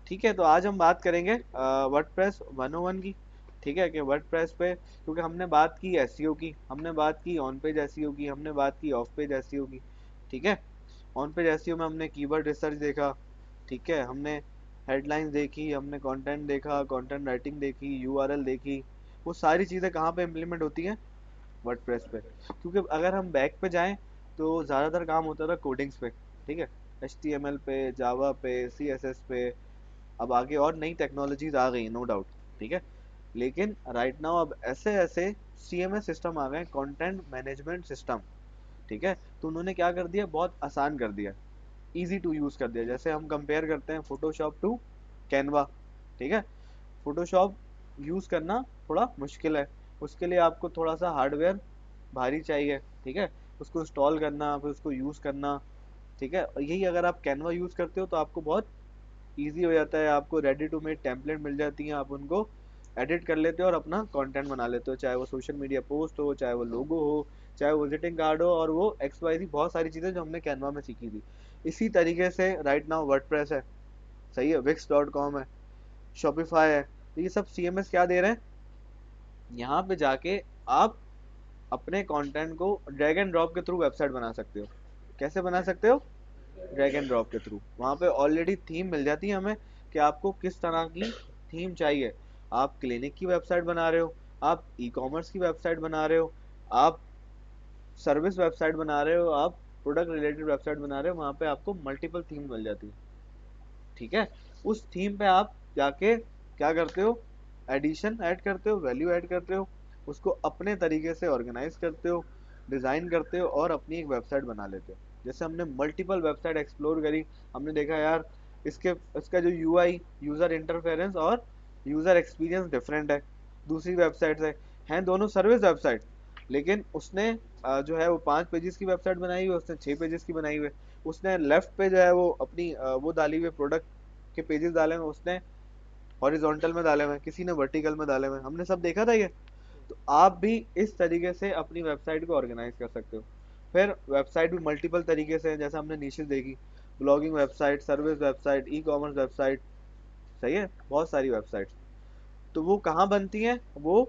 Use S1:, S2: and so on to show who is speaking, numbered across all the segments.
S1: ठीक है, तो आज हम बात करेंगे वर्डप्रेस 101 की। ठीक है कि वर्डप्रेस पे, क्योंकि हमने बात की एसईओ की, हमने बात की ऑन पेज एसईओ की, हमने बात की ऑफ पेज एसईओ की। ठीक है, ऑन पेज एसईओ में हमने कीवर्ड रिसर्च देखा। ठीक है, हमने हेडलाइंस देखी, हमने कंटेंट देखा, कंटेंट राइटिंग देखी, यूआरएल देखी। वो सारी चीज़ें कहाँ पे इम्प्लीमेंट होती हैं? वर्डप्रेस पे। क्योंकि अगर हम बैक पे जाएं तो ज़्यादातर काम होता था कोडिंग्स पे। ठीक है, एचटीएमएल पे, जावा पे, सीएसएस पे। अब आगे और नई टेक्नोलॉजीज आ गई, नो डाउट। ठीक है, लेकिन राइट नाउ अब ऐसे ऐसे सीएमएस सिस्टम आ गए, कंटेंट मैनेजमेंट सिस्टम। ठीक है, तो उन्होंने क्या कर दिया, बहुत आसान कर दिया, इजी टू यूज कर दिया। जैसे हम कंपेयर करते हैं फोटोशॉप टू कैनवा। ठीक है, फोटोशॉप यूज करना थोड़ा मुश्किल है, उसके लिए आपको थोड़ा सा हार्डवेयर भारी चाहिए। ठीक है, उसको इंस्टॉल करना, फिर उसको यूज करना। ठीक है, और यही अगर आप कैनवा यूज करते हो तो आपको बहुत ईजी हो जाता है, आपको रेडी टू मेड टेम्पलेट मिल जाती हैं, आप उनको एडिट कर लेते हो और अपना कंटेंट बना लेते हो, चाहे वो सोशल मीडिया पोस्ट हो, चाहे वो लोगो हो, चाहे वो विजिटिंग कार्ड हो, और वो एक्स वाई जी बहुत सारी चीज़ें जो हमने कैनवा में सीखी थी। इसी तरीके से राइट नाउ वर्डप्रेस है, सही है, wix.com है, शॉपिफाई है। तो ये सब सीएमएस क्या दे रहे हैं, यहाँ पे जाके आप अपने कंटेंट को ड्रैग एंड ड्रॉप के थ्रू वेबसाइट बना सकते हो। कैसे बना सकते हो? ड्रैग एंड ड्रॉप के थ्रू। वहाँ पे ऑलरेडी थीम मिल जाती है हमें कि आपको किस तरह की थीम चाहिए। आप क्लिनिक की वेबसाइट बना रहे हो, आप ई कॉमर्स की वेबसाइट बना रहे हो, आप सर्विस वेबसाइट बना रहे हो, आप प्रोडक्ट रिलेटेड वेबसाइट बना रहे हो, वहाँ पे आपको मल्टीपल थीम मिल जाती है। ठीक है, उस थीम पे आप जाके क्या करते हो, एडिशन ऐड करते हो, वैल्यू ऐड करते हो, उसको अपने तरीके से ऑर्गेनाइज करते हो, डिज़ाइन करते हो और अपनी एक वेबसाइट बना लेते हो। जैसे हमने मल्टीपल वेबसाइट एक्सप्लोर करी, हमने देखा यार इसके इसका जो यूआई, यूज़र इंटरफेरेंस और यूज़र एक्सपीरियंस डिफरेंट है दूसरी वेबसाइट से। हैं दोनों सर्विस वेबसाइट, लेकिन उसने जो है वो 5 पेजेस की वेबसाइट बनाई हुई है, उसने 6 पेजेस की बनाई हुई है। उसने लेफ्ट पे जो है वो अपनी वो डाली हुई प्रोडक्ट के पेजेस डाले हुए, उसने हॉरिजॉन्टल में डाले हुए, किसी ने वर्टिकल में डाले हुए, हमने सब देखा था ये। तो आप भी इस तरीके से अपनी वेबसाइट को ऑर्गेनाइज कर सकते हो। फिर वेबसाइट भी मल्टीपल तरीके से है, जैसे हमने नीचे देखी, blogging website, service website, e commerce website. सही है, बहुत सारी वेबसाइट। तो वो कहाँ बनती हैं? वो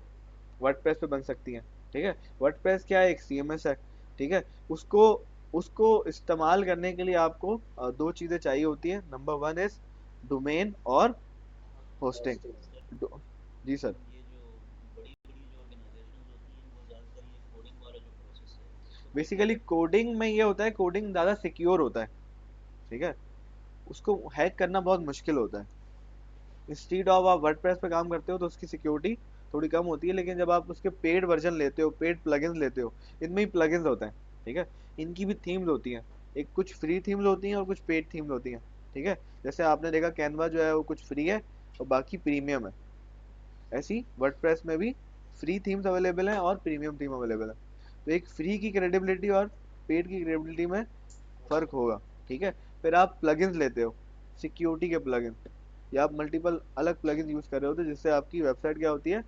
S1: वर्डप्रेस पे बन सकती हैं। ठीक है, वर्डप्रेस क्या है? एक सीएमएस है। ठीक है, उसको उसको इस्तेमाल करने के लिए आपको दो चीज़ें चाहिए होती हैं। नंबर वन इज डोमेन और
S2: सर,
S1: होस्टिंग। जी सर।
S2: ये जो बड़ी-बड़ी जो ऑर्गेनाइजेशंस होती हैं वो ज़्यादातर ये कोडिंग वाला जो प्रोसेस है इसको प्रेफ़र
S1: बेसिकली
S2: करती हैं।
S1: कोडिंग में ये होता है, कोडिंग ज़्यादा सिक्योर होता है। ठीक है, उसको हैक करना बहुत मुश्किल होता है। इंस्टीड ऑफ आप वर्डप्रेस पे काम करते हो तो उसकी सिक्योरिटी थोड़ी कम होती है, लेकिन जब आप उसके पेड वर्जन लेते हो, पेड प्लगइन्स लेते हो, इनमें ही प्लगइन्स होते हैं। ठीक है, इनकी भी थीम्स होती हैं, एक कुछ फ्री थीम्स होती हैं और कुछ पेड थीम्स होती हैं। ठीक है, जैसे आपने देखा कैनवा जो है वो कुछ फ्री है और बाकी प्रीमियम है। ऐसी वर्डप्रेस में भी फ्री थीम्स अवेलेबल हैं और प्रीमियम थीम अवेलेबल है। तो एक फ्री की क्रेडिबिलिटी और पेड की क्रेडिबिलिटी में फ़र्क होगा। ठीक है, फिर आप प्लगइन्स लेते हो, सिक्योरिटी के प्लगइन, या आप मल्टीपल अलग प्लगइन यूज़ कर रहे होते हो जिससे आपकी वेबसाइट क्या होती है,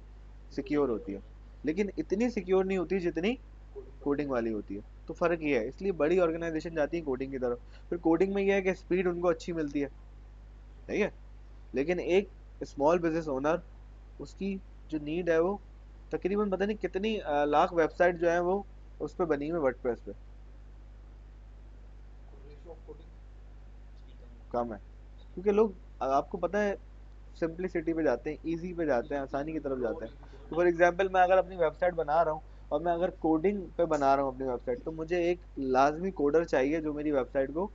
S1: सिक्योर होती है। लेकिन इतनी सिक्योर नहीं होती जितनी कोडिंग वाली होती है। तो फ़र्क ये है, इसलिए बड़ी ऑर्गेनाइजेशन जाती है कोडिंग की तरफ। फिर कोडिंग में ये है कि स्पीड उनको अच्छी मिलती है। ठीक है, लेकिन एक स्मॉल बिजनेस ओनर, उसकी जो नीड है वो तकरीबन पता नहीं कितनी लाख वेबसाइट जो है वो उस पर बनी हुई है वर्डप्रेस पे,
S2: इसकी कम होती
S1: कम है।
S2: है, इसकी
S1: क्योंकि
S2: कम
S1: लोग
S2: होती
S1: आपको पता है सिंपलिसिटी पे जाते हैं, इजी पे जाते हैं, आसानी की तरफ जाते हैं।
S2: है। वो
S1: तो
S2: ना
S1: फॉर एग्जांपल मैं अगर अपनी वेबसाइट बना रहा हूँ और मैं अगर कोडिंग पे बना रहा हूँ अपनी वेबसाइट, तो मुझे एक लाजमी कोडर चाहिए जो मेरी वेबसाइट को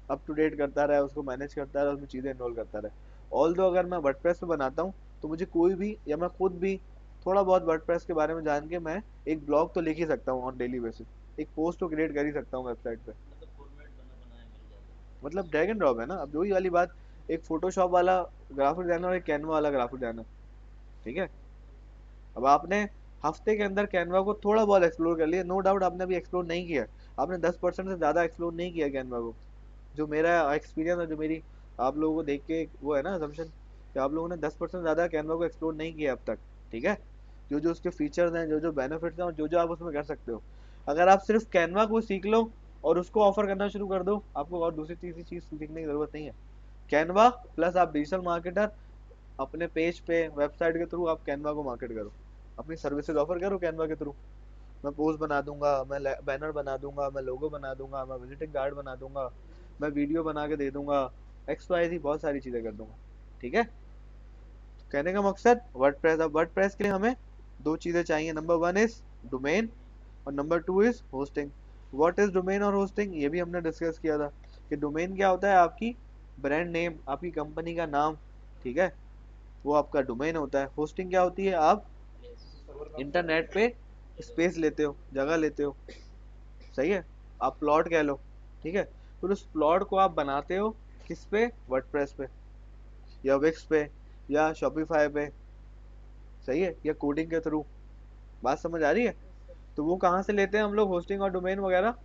S1: अप टू डेट करता रहे, उसको मैनेज करता रहे, उसमें चीज़ें इन्वॉल्व करता रहे। ऑल दो अगर मैं वर्डप्रेस पे बनाता हूँ तो मुझे कोई भी, या मैं खुद भी थोड़ा बहुत वर्डप्रेस के बारे में जान के मैं एक ब्लॉग तो लिख ही सकता हूँ ऑन डेली बेसिस, एक पोस्ट तो क्रिएट कर ही सकता हूँ वेबसाइट पे।
S2: मतलब फॉर्मेट बना बनाया मिल जाता है आपको
S1: मतलब
S2: इसका।
S1: ड्रैग एंड ड्रॉप है ना, अब वही वाली बात, एक फोटोशॉप वाला ग्राफिक डिजाइनर और एक कैनवा वाला ग्राफिक डिजाइनर। ठीक है, अब आपने हफ्ते के अंदर कैनवा को थोड़ा बहुत एक्सप्लोर कर लिया, नो डाउट आपने अभी एक्सप्लोर नहीं किया, आपने 10% से ज़्यादा एक्सप्लोर नहीं किया कैनवा को। जो मेरा एक्सपीरियंस है, जो मेरी आप लोगों को देख के वो है ना असम्पशन, कि आप लोगों ने 10% ज़्यादा कैनवा को एक्सप्लोर नहीं किया अब तक। ठीक है, जो जो उसके फीचर्स हैं, जो जो बेनिफिट्स हैं और जो जो आप उसमें कर सकते हो, अगर आप सिर्फ कैनवा को सीख लो और उसको ऑफर करना शुरू कर दो, आपको और दूसरी तीसरी चीज़ सीखने की ज़रूरत नहीं है। कैनवा प्लस आप डिजिटल मार्केटर, अपने पेज पे वेबसाइट के थ्रू आप कैनवा को मार्केट करो, अपनी सर्विसेज ऑफर करो कैनवा के थ्रू। मैं पोस्ट बना दूंगा, मैं बैनर बना दूंगा, मैं लोगो बना दूंगा, मैं विजिटिंग कार्ड बना दूंगा, मैं वीडियो बना के दे दूंगा, एक्स वाई जी बहुत सारी चीजें कर दूंगा। ठीक है, कहने का मकसद वर्डप्रेस। अब वर्डप्रेस के लिए हमें दो चीजें चाहिए, नंबर वन इज डोमेन और number two is hosting. What is domain और होस्टिंग, ये भी हमने डिस्कस किया था कि डोमेन क्या होता है, आपकी ब्रांड नेम, आपकी कंपनी का नाम, ठीक है, वो आपका डोमेन होता है। होस्टिंग क्या होती है, आप
S2: यस।
S1: इंटरनेट पे
S2: जगह
S1: स्पेस लेते हो, जगह लेते हो, सही है, आप प्लॉट कह लो, ठीक है, फिर उस प्लॉट को आप बनाते हो किस पे, वर्डप्रेस पे या विक्स पे या शॉपिफाई पे, सही है, या कोडिंग के थ्रू। बात समझ आ रही है? तो वो कहाँ से लेते हैं हम लोग होस्टिंग और डोमेन वगैरह,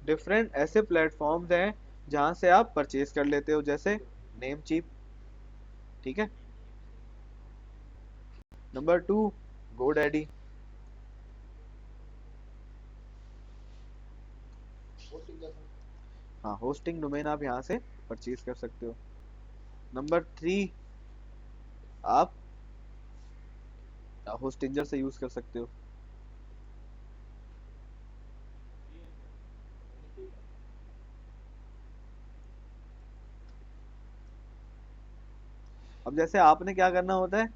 S1: डिफरेंट ऐसे प्लेटफॉर्म्स हैं जहाँ से आप परचेज कर लेते हो, जैसे नेम चीप, ठीक है,
S2: नेम चीप से।
S1: नंबर टू गोडैडी, हाँ होस्टिंग डोमेन आप यहाँ से परचेज कर सकते हो। नंबर थ्री आप होस्टिंजर से यूज कर सकते हो। अब जैसे आपने क्या करना होता है,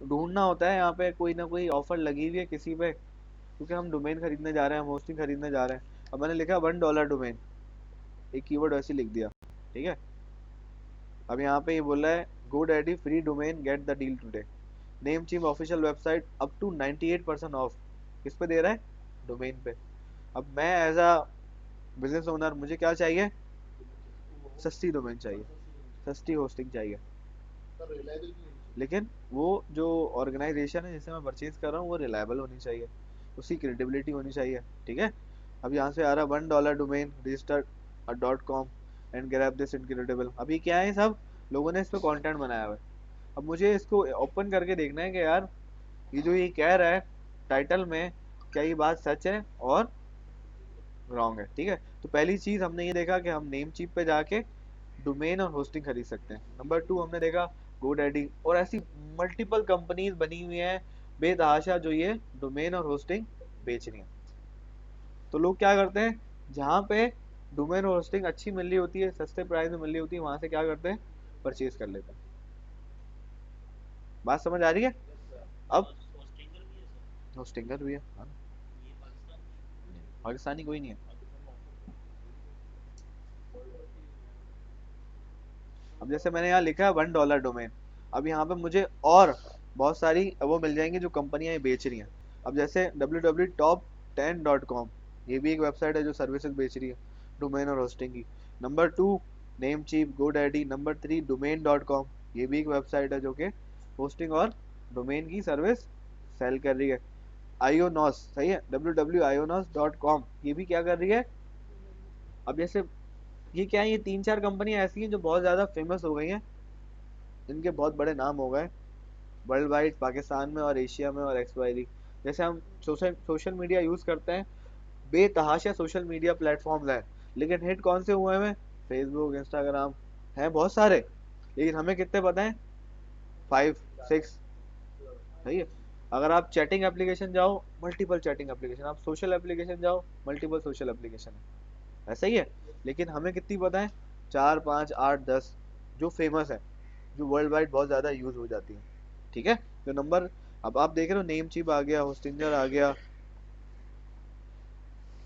S1: ढूंढना होता है यहाँ पे कोई ना कोई ऑफर लगी हुई है किसी पे, क्योंकि हम डोमेन खरीदने जा रहे हैं, हम होस्टिंग खरीदने जा रहे हैं। अब मैंने लिखा $1 डोमेन, एक कीवर्ड वैसे लिख दिया, ठीक है। अब यहाँ पे ये बोला है GoDaddy free domain get the deal today, Namecheap official website up to 98% off, किस पे दे रहा है, डोमेन पे। अब मैं एज अ बिजनेस ओनर मुझे क्या चाहिए, सस्ती डोमेन चाहिए, सस्ती होस्टिंग चाहिए, लेकिन वो जो ऑर्गेनाइजेशन है जिसे मैं परचेज कर रहा हूँ वो रिलायबल होनी चाहिए, उसकी क्रेडिबिलिटी होनी चाहिए, ठीक है। अब यहाँ से आ रहा $1 domain registered .com and grab this incredible. अभी क्या है, सब लोगों ने इस पे कंटेंट बनाया हुआ है। अब मुझे इसको ओपन करके देखना है कि यार ये जो ये कह रहा है टाइटल में, क्या ये बात सच है और रॉन्ग है, ठीक है। तो पहली चीज हमने ये देखा कि हम नेम चीप पे जाके डोमेन और होस्टिंग खरीद सकते हैं। नंबर टू हमने देखा गोडैडी, और ऐसी मल्टीपल कंपनीज बनी हुई हैं बेतहाशा जो ये डोमेन और होस्टिंग बेच रही हैं। तो लोग क्या करते हैं, जहाँ पे डोमेन और होस्टिंग अच्छी मिल रही होती है, सस्ते प्राइस में मिल रही होती है, वहां से क्या करते हैं, परचेज कर लेते हैं। बात समझ आ रही है? अब
S2: और स्टिंगर भी है सर?
S1: होस्टिंगर भी है, हाँ।
S2: ये पाकिस्तान की?
S1: पाकिस्तानी कोई नहीं है। अब जैसे मैंने यहाँ लिखा है $1 डोमेन, अब यहाँ पे मुझे और बहुत सारी वो मिल जाएंगी जो कंपनियां ये बेच रही हैं। अब जैसे www.top10.com, ये भी एक वेबसाइट है जो सर्विसेज बेच रही है डोमेन और होस्टिंग की। Number two Namecheap GoDaddy, number three domain.com, ये भी एक वेबसाइट है जो कि होस्टिंग और डोमेन की सर्विस सेल कर रही है। आयोनॉस, सही है, www.ionos.com, ये भी क्या कर रही है। अब जैसे ये क्या है, ये तीन चार कंपनियां ऐसी हैं जो बहुत ज्यादा फेमस हो गई हैं, इनके बहुत बड़े नाम हो गए वर्ल्ड वाइड, पाकिस्तान में और एशिया में और एक्स वाई। जैसे हम सोशल सोशल मीडिया यूज करते हैं, बेतहाशा सोशल मीडिया प्लेटफॉर्म्स हैं, लेकिन हिट कौन से हुए हैं, फेसबुक इंस्टाग्राम, हैं बहुत सारे, लेकिन हमें कितने पता है, 5 6, सही है। अगर आप चैटिंग एप्लीकेशन जाओ, मल्टीपल चैटिंग एप्लीकेशन, आप सोशल एप्लीकेशन जाओ, मल्टीपल सोशल एप्लीकेशन है, ऐसा ही है। लेकिन हमें कितनी पता है, 4 5 8 10 जो फेमस है, जो वर्ल्ड वाइड बहुत ज़्यादा यूज हो जाती है, ठीक है। तो नंबर, अब आप देख रहे हो नेम चीप आ गया, होस्टिंजर आ गया,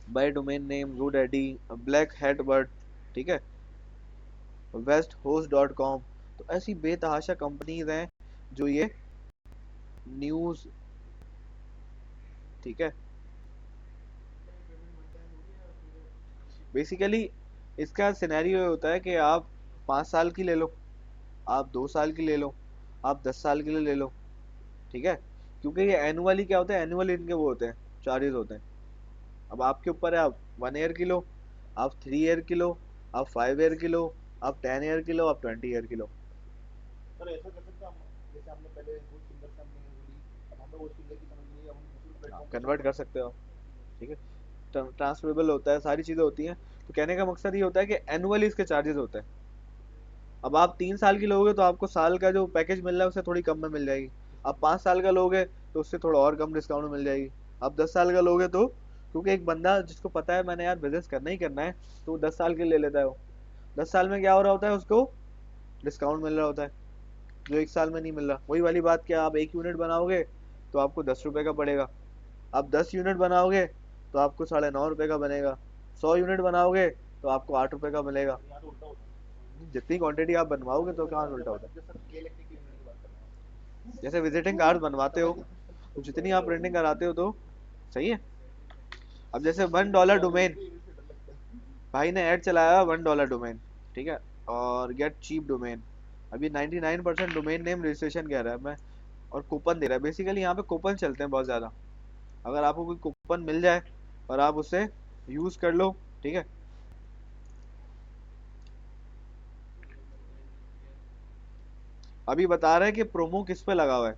S1: buy domain name GoDaddy, black head bird, ठीक है, वेस्ट होस्ट .com। तो ऐसी बेतहाशा कंपनीज हैं जो ये न्यूज़, ठीक है, बेसिकली इसका सिनेरियो ये होता है कि आप 5 साल की ले लो, आप 2 साल की ले लो, आप 10 साल के लिए ले लो, ठीक है। क्योंकि ये एनुअली क्या होता है, एनुअल इनके वो होते हैं, चार्जेस होते हैं। अब आपके ऊपर है, आप 1 ईयर की लो, आप 3 ईयर की लो, आप 5 ईयर की लो, आप 10 ईयर की लो, आप 20 ईयर की लो। हाँ, कन्वर्ट कर सकते हो, ठीक है, ट्रांसफरेबल होता है, सारी चीज़ें होती हैं। तो कहने का मकसद ये होता है कि एनुअली इसके चार्जेस होते हैं। अब आप 3 साल की लोगे तो आपको साल का जो पैकेज मिल रहा है उससे थोड़ी कम में मिल जाएगी। आप 5 साल का लोगे तो उससे थोड़ा और कम डिस्काउंट में मिल जाएगी। आप 10 साल का लोगे तो, क्योंकि एक बंदा जिसको पता है मैंने यार बिजनेस करना ही करना है, तो वो 10 साल के लिए ले लेता है। वो 10 साल में क्या हो रहा होता है, उसको डिस्काउंट मिल रहा होता है जो 1 साल में नहीं मिल रहा। वही वाली बात, क्या आप 1 यूनिट बनाओगे तो आपको 10 रुपए का पड़ेगा, आप 10 यूनिट बनाओगे तो आपको 9.5 रुपए का बनेगा, 100 यूनिट बनाओगे तो आपको 8 रुपए का मिलेगा।
S2: यहाँ तो उल्टा होता है।
S1: जितनी क्वांटिटी आप बनवाओगे तो कहाँ उल्टा होता
S2: जैसे के इलेक्ट्रिक यूनिट की बात कर रहा हूँ।
S1: है। जैसे विजिटिंग कार्ड बनवाते हो तो जितनी आप प्रिंटिंग कराते हो तो सही है। अब जैसे $1 डोमेन, भाई ने ऐड चलाया $1 डोमेन, ठीक है, और गेट चीप डोमेन। अभी 99% डोमेन नेम रजिस्ट्रेशन कह रहा है मैं, और कूपन दे रहा है। बेसिकली यहाँ पे कूपन चलते हैं बहुत ज़्यादा। अगर आपको कोई कूपन मिल जाए और आप उसे यूज़ कर लो, ठीक है। अभी बता रहे हैं कि प्रोमो किस पे लगा हुआ है,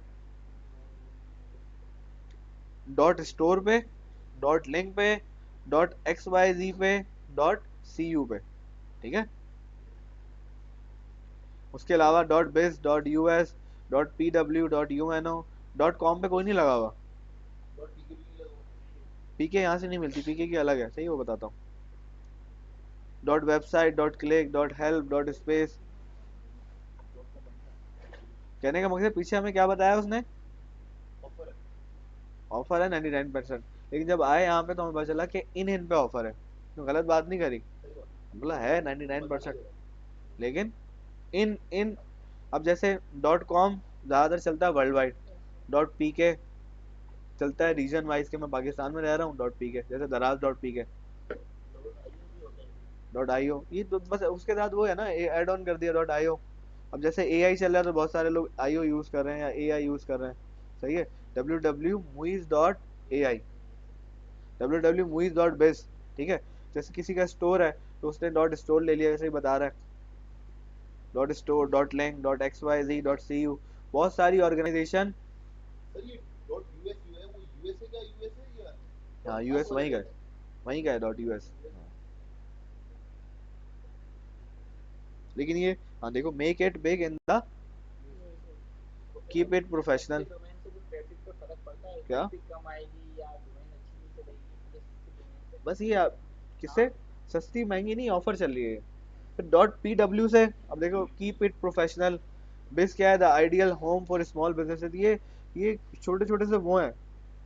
S1: डॉट स्टोर पे, डॉट लिंक पे, डॉट XYZ पे, डॉट CU पे, ठीक है। उसके अलावा डॉट बिज, dot US, dot PW, dot UNO, dot com पे कोई नहीं लगा हुआ।
S2: डॉट पीके भी नहीं लगा।
S1: पीके यहाँ से नहीं मिलती, पीके की अलग है, सही वो बताता हूँ। Dot website, dot click, dot help, dot space.
S2: Dot com बनता है।
S1: कहने का मकसद पीछे हमें क्या बताया उसने,
S2: ऑफर है।
S1: ऑफर है 99%, लेकिन जब आए यहाँ पे तो हमें पता चला कि इन पे ऑफर है। तो गलत बात नहीं करी,
S2: सही बात।
S1: बोला है
S2: बता नहीं
S1: 99%,
S2: दे रहा।
S1: लेकिन इन इन अब जैसे डॉट कॉम ज़्यादातर चलता है वर्ल्ड वाइड, डॉट पीके चलता है रीजन वाइज, के मैं पाकिस्तान में रह रहा हूँ, डॉट पीके जैसे दराज डॉट पीके,
S2: डॉट आईओ भी होता है।
S1: डॉट आईओ, ये तो बस उसके साथ वो है ना, ऐड ऑन कर दिया डॉट आईओ। अब जैसे एआई चल रहा है तो बहुत सारे लोग आईओ यूज़ कर रहे हैं या एआई यूज़ कर रहे हैं, सही है। www.muiz.ai, www.muiz.biz, ठीक है। जैसे किसी का स्टोर है तो उसने डॉट स्टोर ले लिया, जैसे ही बता रहा है, dot store, dot link, dot XYZ, dot CU। बहुत सारी ऑर्गेनाइजेशन,
S2: सर ये डॉट यूएस जो है वो यूएसए का यूएस है या
S1: हाँ
S2: डॉट
S1: यूएस
S2: US वाले
S1: वहीं का है,
S2: रहते हैं?
S1: वहीं का है डॉट यूएस।
S2: यूएस।
S1: लेकिन ये, हाँ देखो, make it big in the,
S2: तो
S1: कीप इट
S2: सस्ते
S1: प्रोफेशनल।
S2: डोमेन से कुछ ट्रैफिक पे फर्क पड़ता है,
S1: क्या,
S2: ट्रैफिक कम आएगी या डोमेन अच्छी नहीं चलेगी ये सस्ते डोमेन से?
S1: बस ये
S2: हाँ।
S1: किससे, सस्ती महंगी नहीं, ऑफर चल रही है। फिर डॉट PW से, अब देखो, कीप इट प्रोफेशनल। बिस क्या है, the ideal home for small businesses. ये छोटे छोटे से वो हैं,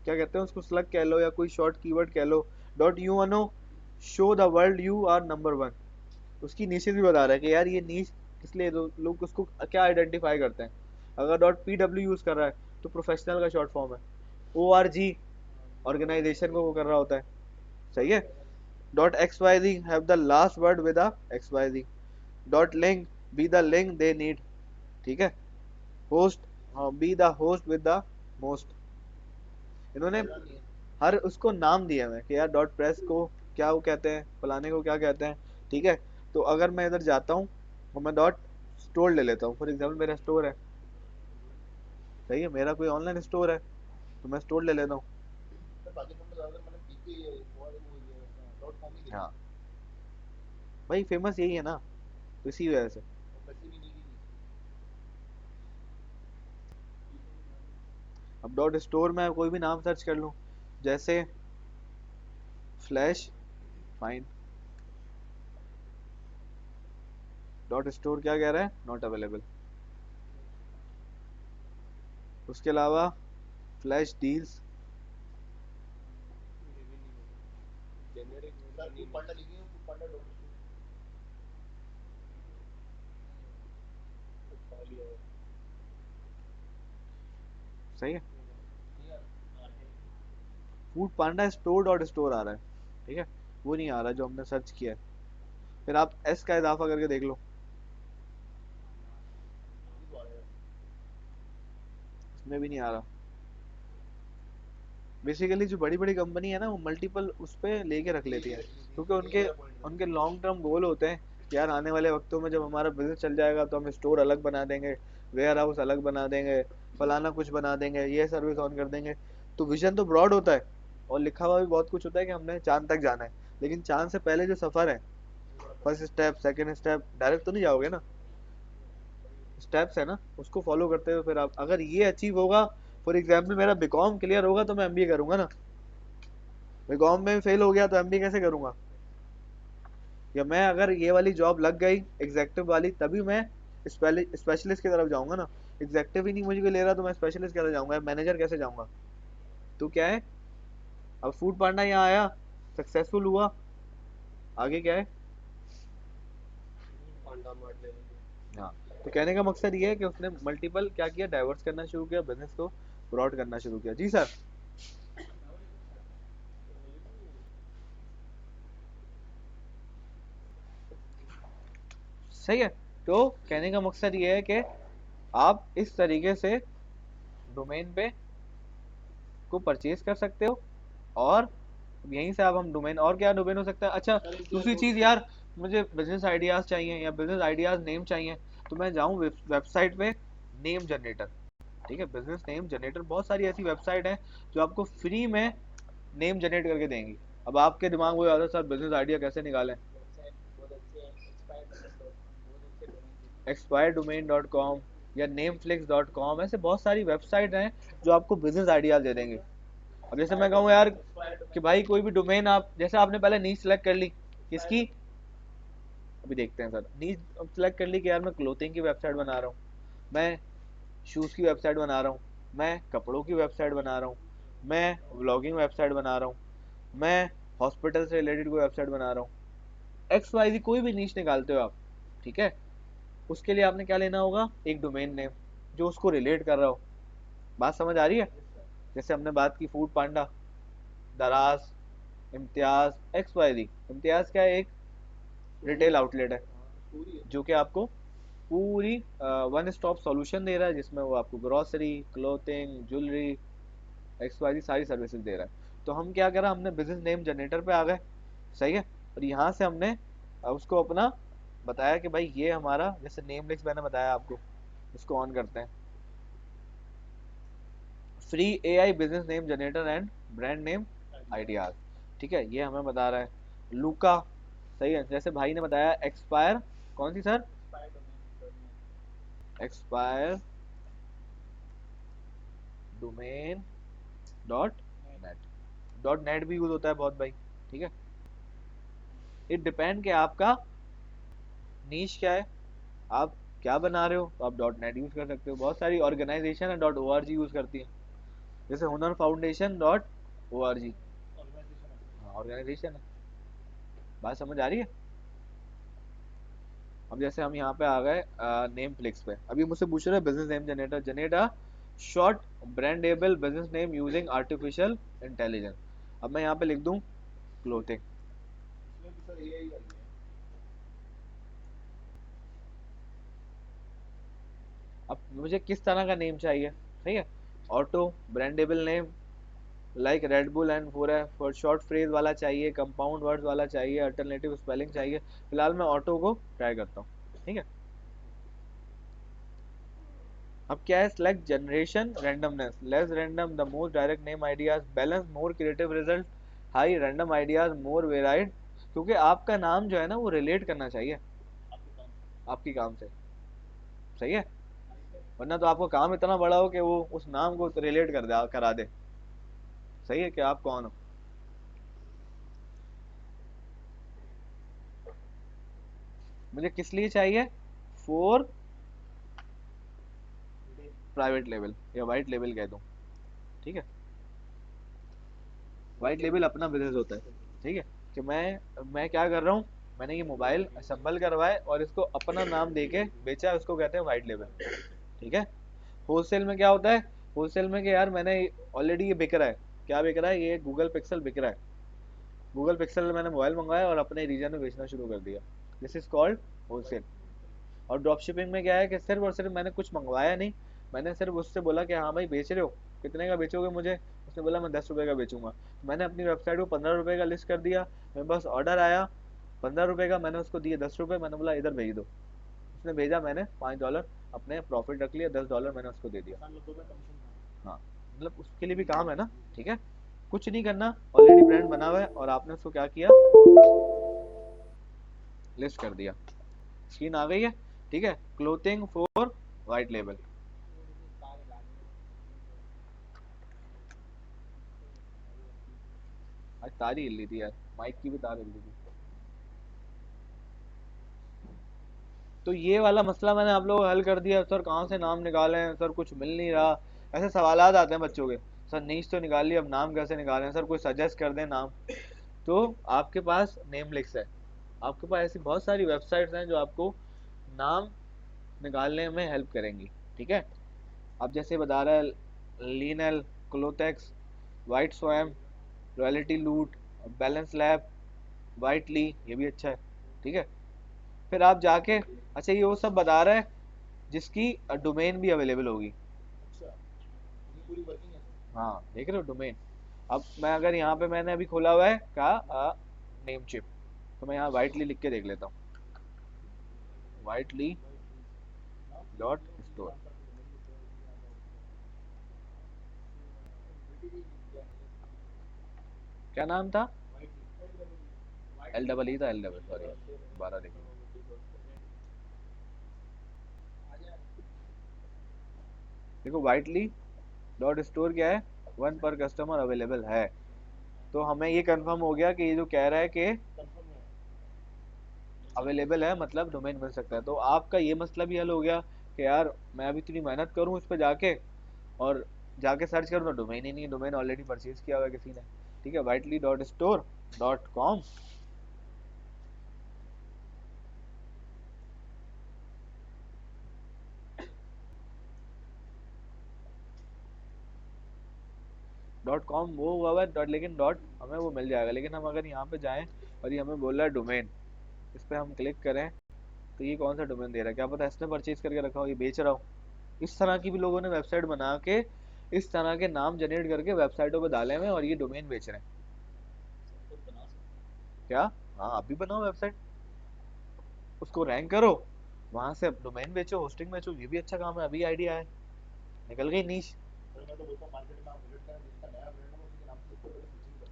S1: क्या कहते हैं उसको, स्लग कह लो या कोई शॉर्ट कीवर्ड कह लो। Dot UNO, show the world you are number one. उसकी नीशेस भी बता रहा है कि यार ये नीश किस लिए, लोग उसको क्या आइडेंटिफाई करते हैं। अगर डॉट PW यूज कर रहा है तो प्रोफेशनल का शॉर्ट फॉर्म है। ORG ऑर्गेनाइजेशन को वो कर रहा होता है, सही है। Dot XYZ have the last word with the XYZ। Dot link, be the link they need, ठीक है। होस्ट, हाँ, be the host with the most. इन्होंने
S2: पता नहीं है।
S1: हर उसको नाम दिया है कि यार डॉट प्रेस को क्या वो कहते हैं, फलाने को क्या कहते हैं, ठीक है। तो अगर मैं इधर जाता हूँ और मैं डॉट स्टोर ले लेता हूँ, फॉर एग्जाम्पल मेरा स्टोर है, सही है, मेरा कोई ऑनलाइन स्टोर है तो मैं स्टोर ले लेता हूँ।
S2: सर पाकिस्तान में ज़्यादातर मैंने पीके और वो ये डॉट कॉम ही देखा
S1: हाँ
S2: है।
S1: भाई, फेमस यही है ना, तो इसी वजह से।
S2: और पैसे भी नहीं दी।
S1: अब डॉट स्टोर में कोई भी नाम सर्च कर लूँ, जैसे फ्लैश फाइन, डॉट स्टोर क्या कह रहा है, नॉट अवेलेबल। उसके अलावा flash deals,
S2: generic sir Foodpanda लिखिए, फूड पांडा डॉट लिया है।
S1: सही है।
S2: नहीं यार, हाँ है।
S1: फूड पांडा स्टोर डॉट स्टोर आ रहा है, ठीक है, वो नहीं आ रहा जो हमने सर्च किया है। फिर आप एस का इजाफा करके देख लो,
S2: अभी तो आ रहा है।
S1: उसमें भी नहीं आ रहा। बेसिकली जो बड़ी बड़ी कंपनी है ना, वो मल्टीपल उस पे लेके रख लेती है, क्योंकि
S2: यही
S1: उनके
S2: मेरा पॉइंट था।
S1: उनके लॉन्ग टर्म गोल होते हैं कि यार आने वाले वक्तों में जब हमारा बिजनेस चल जाएगा तो हम स्टोर अलग बना देंगे, वेयर हाउस अलग बना देंगे, फलाना कुछ बना देंगे, ये सर्विस ऑन कर देंगे। तो विजन तो ब्रॉड होता है और लिखा हुआ भी बहुत कुछ होता है कि हमने चांद तक जाना है, लेकिन चांद से पहले जो सफ़र है first step, second step, direct तो नहीं जाओगे ना, स्टेप्स है ना, उसको फॉलो करते हुए फिर आप, अगर ये अचीव होगा, फॉर एग्जाम्पल मेरा बीकॉम क्लियर होगा तो मैं एमबीए करूंगा ना, बीकॉम में फेल हो गया तो एमबीए कैसे करूंगा? या मैं अगर ये वाली जॉब लग गई एग्जेक्टिव वाली, तभी मैं स्पेशलिस्ट की तरफ जाऊंगा ना, एग्जेक्टिव ही नहीं मुझे ले रहा तो मैं स्पेशलिस्ट कैसे जाऊंगा, मैनेजर कैसे जाऊंगा? तो क्या है, अब फूड पांडा यहाँ आया, सक्सेसफुल हुआ, आगे क्या है?
S2: पांडा मार्ट ले लेंगे।
S1: हाँ, तो कहने का मकसद ये है कि उसने मल्टीपल क्या किया, डाइवर्स करना शुरू किया, बिजनेस को ब्रॉड करना शुरू किया। जी सर। सही है। तो कहने का मकसद ये है कि आप इस तरीके से डोमेन पे को परचेज कर सकते हो, और यहीं से आप हम डोमेन, और क्या डोमेन हो सकता है? अच्छा, दूसरी चीज यार, मुझे बिजनेस आइडियाज चाहिए या बिजनेस आइडियाज नेम चाहिए, तो मैं जाऊँ वेबसाइट पे, नेम जनरेटर, ठीक है, बिजनेस नेम जनरेटर, बहुत सारी ऐसी वेबसाइट है जो आपको फ्री में नेम जनरेट करके देंगी। अब आपके दिमाग में आता है सर बिजनेस आइडिया कैसे निकालें?
S2: वेबसाइट बहुत अच्छे हैं, बहुत अच्छे डोमेन देते हैं।
S1: expiredomain.com या nameflix.com, ऐसे बहुत सारी वेबसाइट हैं जो आपको बिजनेस आइडियाज दे देंगे। अब जैसे मैं कहूँ यार कि भाई कोई भी डोमेन, आप जैसे आपने पहले नीच सेलेक्ट कर ली, किसकी? अभी देखते हैं सर, नीच सेलेक्ट कर ली कि यार मैं क्लोथिंग की वेबसाइट बना रहा हूँ, मैं शूज़ की वेबसाइट बना रहा हूँ, मैं कपड़ों की वेबसाइट बना रहा हूँ, मैं व्लॉगिंग वेबसाइट बना रहा हूँ, मैं हॉस्पिटल से रिलेटेड कोई वेबसाइट बना रहा हूँ, एक्स वाई जी कोई भी नीच निकालते हो आप, ठीक है, उसके लिए आपने क्या लेना होगा, एक डोमेन नेम जो उसको रिलेट कर रहा हो। बात समझ आ रही है? जैसे हमने बात की फूड पांडा, दराज, इम्तियाज, एक्स वाई जी। इम्तियाज क्या है? एक रिटेल आउटलेट है जो कि आपको पूरी वन स्टॉप सॉल्यूशन दे रहा है, जिसमें वो आपको grocery, clothing, jewellery, X Y Z सारी सर्विसेज दे रहा है। तो हम क्या करा, हमने बिजनेस नेम जनरेटर पे आ गए, सही है, और यहाँ से हमने उसको अपना बताया कि भाई ये हमारा, जैसे नेम लिस्ट मैंने बताया आपको, इसको ऑन करते हैं, free AI business name generator and brand name ideas, ठीक है, ये हमें बता रहा है लूका, सही है, जैसे भाई ने बताया एक्सपायर, कौन सी sir? Expire domain dot net, dot net भी यूज होता है बहुत भाई, ठीक है, इट डिपेंड कि आपका नीश क्या है, आप क्या बना रहे हो, तो आप डॉट नेट यूज कर सकते हो। बहुत सारी ऑर्गेनाइजेशन है dot O R G use करती है, जैसे Hunar foundation dot O R G, organization है। बात समझ आ रही है? अब जैसे हम यहाँ पे आ गए नेम फ्लिक्स पे, अभी मुझसे पूछ रहे हैं business name generator, generate a short brandable business name using artificial intelligence. अब मैं यहाँ पे लिख दूँ क्लोथिंग, अब मुझे किस तरह का नेम चाहिए, ठीक है, auto brandable name like Red Bull and for short phrase वाला चाहिए, कंपाउंड वर्ड्स वाला चाहिए, अल्टरनेटिव स्पेलिंग चाहिए, फिलहाल मैं ऑटो को ट्राई करता हूँ, ठीक है। अब क्या है, select generation randomness, less random the most direct name ideas, balance more creative result, high random ideas more varied, क्योंकि आपका नाम जो है ना वो रिलेट करना चाहिए आपकी काम से, सही है, वरना तो आपका काम इतना बड़ा हो कि वो उस नाम को रिलेट करा दे, सही है कि आप कौन हो। मुझे किस लिए चाहिए? फॉर प्राइवेट लेवल या वाइट लेवल कह दूं, ठीक है, वाइट लेवल अपना बिजनेस होता है, ठीक है, कि मैं क्या कर रहा हूँ, मैंने ये मोबाइल असेंबल करवाए और इसको अपना नाम देके बेचा है, उसको कहते हैं वाइट लेवल, ठीक है। होलसेल में क्या होता है, होलसेल में कि यार मैंने ऑलरेडी ये बिक रहा है, क्या बिक रहा है, ये गूगल पिक्सल बिक रहा है, गूगल पिक्सल मैंने मोबाइल मंगाया और अपने रीजन में बेचना शुरू कर दिया, दिस इज कॉल्ड होलसेल। और ड्रॉप शिपिंग में क्या है कि सिर्फ और सिर्फ मैंने कुछ मंगवाया नहीं, मैंने सिर्फ उससे बोला कि हाँ भाई बेच रहे हो, कितने का बेचोगे मुझे, उसने बोला मैं 10 रुपये का बेचूंगा, तो मैंने अपनी वेबसाइट को 15 रुपये का लिस्ट कर दिया, मेरे पास ऑर्डर आया 15 रुपये का, मैंने उसको दिए 10 रुपये, मैंने बोला इधर भेज दो, उसने भेजा, मैंने $5 अपने प्रॉफिट रख लिया, $10 मैंने उसको दे दिया। हाँ, मतलब उसके लिए भी काम है ना, ठीक है, कुछ नहीं करना, ऑलरेडी ब्रांड बना हुआ है और आपने उसको क्या किया, लिस्ट कर दिया, स्क्रीन आ गई है। ठीक है, क्लोथिंग फॉर वाइट लेबल। आज तार ही हिल रही थी यार, माइक की भी तार हिल रही थी। तो ये वाला मसला मैंने आप लोगों को हल कर दिया। सर कहाँ से नाम निकालें, सर कुछ मिल नहीं रहा, ऐसे सवालात आते हैं बच्चों के। सर नीच तो निकाल ली, अब नाम कैसे निकालें, सर कोई सजेस्ट कर दें नाम। तो आपके पास नेमलिक्स है, आपके पास ऐसी बहुत सारी वेबसाइट्स हैं जो आपको नाम निकालने में हेल्प करेंगी। ठीक है, अब जैसे बता रहा है लीनल, क्लोथेक्स, वाइट स्वैम, रॉयल्टी लूट, बैलेंस लैब, वाइटली, ये भी अच्छा है। ठीक है, फिर आप जाके, अच्छा ये वो सब बता रहा है जिसकी डोमेन भी अवेलेबल होगी। हाँ देख रहे हो डोमेन। अब मैं अगर यहाँ पे मैंने अभी खोला हुआ है का नेम चिप, तो मैं यहाँ वाइटली लिख के देख लेता हूँ, वाइटली डॉट स्टोर। क्या नाम था? LEE था, LEE, सॉरी, 12 लिख लिया। देखो वाइटली डॉट स्टोर क्या है, वन पर कस्टमर अवेलेबल है। तो हमें ये कंफर्म हो गया कि ये जो कह रहा है कि अवेलेबल है, मतलब डोमेन मिल सकता है। तो आपका ये मसला भी हल हो गया कि यार मैं अभी इतनी मेहनत करूँ इस पर जाके, और जाके सर्च करूँ तो डोमेन ही नहीं है, डोमेन ऑलरेडी परचेज किया हुआ है किसी ने। ठीक है, vitally dot store dot com. Dot com वो हुआ हुआ है डॉट, लेकिन डॉट हमें वो मिल जाएगा। लेकिन हम अगर यहाँ पे जाएं और ये हमें बोल रहा है डोमेन, इस पर हम क्लिक करें, तो ये कौन सा डोमेन दे रहा है क्या पता इसने परचेज करके रखा हो, ये बेच रहा हो। इस तरह की भी लोगों ने वेबसाइट बना के इस तरह के नाम जनरेट करके वेबसाइटों पे डाले हुए हैं, और ये डोमेन बेच रहे हैं। क्या? हाँ आप भी बनाओ वेबसाइट, उसको रैंक करो, वहां से डोमेन बेचो, होस्टिंग बेचो, ये भी अच्छा काम है। अभी आइडिया है, निकल गई नीश।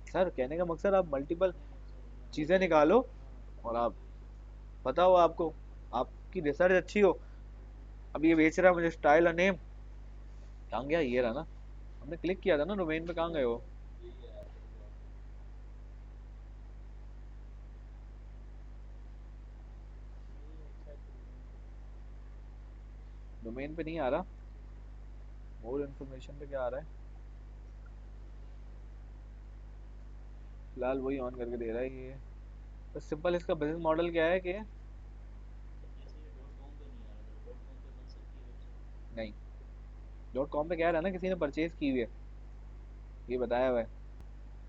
S1: सर कहने का मकसद आप मल्टीपल चीजें निकालो, और आप पता हो आपको, आपकी रिसर्च अच्छी हो। अब ये बेच रहा है मुझे स्टाइल और नेम, कहाँ गया? ये रहा ना, हमने क्लिक किया था ना डोमेन पे, कहाँ गए वो? डोमेन पे नहीं आ रहा, मोर इन्फॉर्मेशन पे क्या आ रहा है? फिलहाल वही ऑन करके दे रहा है ये। तो सिंपल इसका बिजनेस मॉडल क्या है कि नहीं, डॉट कॉम पे कह रहा है ना किसी ने परचेज की हुई है, ये बताया हुआ है।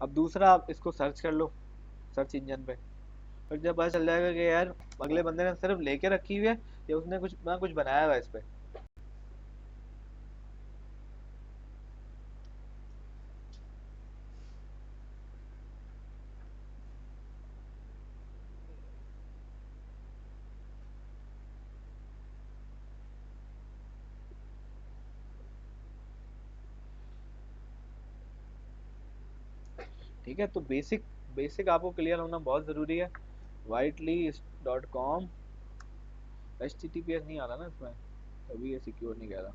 S1: अब दूसरा आप इसको सर्च कर लो सर्च इंजन पे, फिर जब पता चल जाएगा कि यार अगले बंदे ने सिर्फ लेके रखी हुई है या उसने कुछ ना कुछ बनाया हुआ है इस पे। ठीक है, तो बेसिक बेसिक आपको क्लियर होना बहुत ज़रूरी है। वाइटली डॉट कॉम, HTTPS नहीं आ रहा ना इसमें, तभी ये सिक्योर नहीं कह रहा।